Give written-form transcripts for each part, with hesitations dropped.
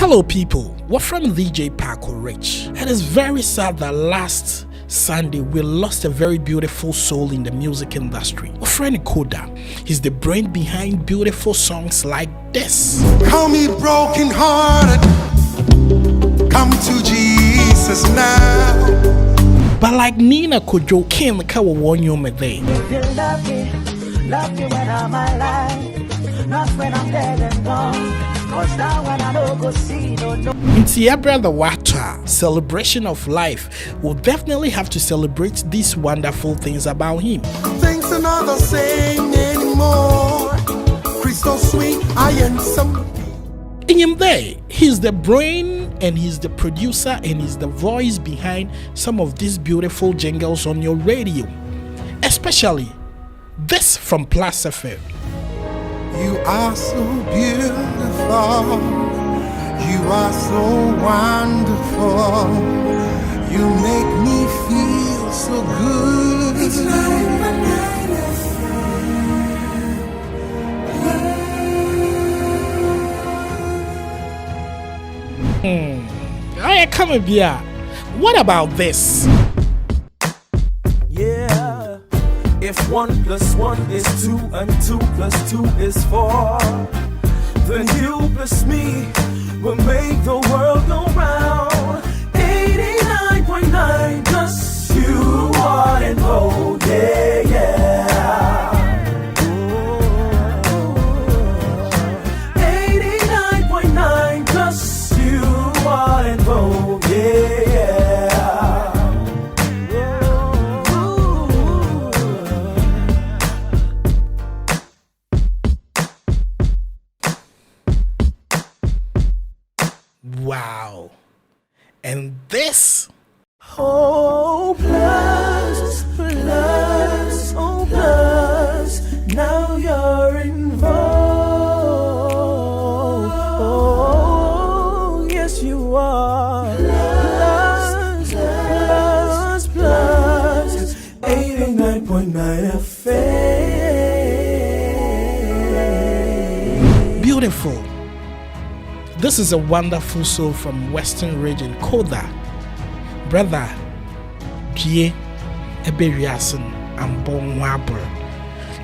Hello people, we're from DJ Paco Rich. It is very sad that last Sunday we lost a very beautiful soul in the music industry. Our friend Koda, he's the brain behind beautiful songs like this. Call me broken hearted, come to Jesus now. But like Nina Kojo came the cow warn you me there. If you love me when I'm alive, not when I'm dead and gone. Into your brother Wata, celebration of life, we'll definitely have to celebrate these wonderful things about him. Things are not the same anymore. Crystal sweet, I am some. In him there, he's the brain and he's the producer and he's the voice behind some of these beautiful jingles on your radio. Especially this from Plus FM. You are so beautiful, you are so wonderful, you make me feel so good. It's like my night Alright, come on, Bia. What about this? Yeah. If 1 + 1 is 2 and 2 + 2 is 4, then you plus me will make the world go round. 89.9 plus you are and oh yeah, yeah. 89.9 plus you are and oh yeah, yeah. Wow. And this? Oh, plus, oh, plus, now you're involved. Oh, yes, you are. Plus, 89.9 FM. Beautiful. This is a wonderful soul from Western region, Koda. Brother, Pie, Eberiasen, and Bon Wabber.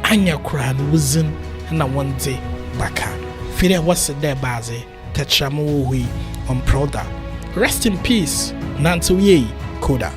Anya Kran Wuzin, and I want to Baka. Fide was a de baze, Tetramu on Proda. Rest in peace, Nantu Ye, Koda.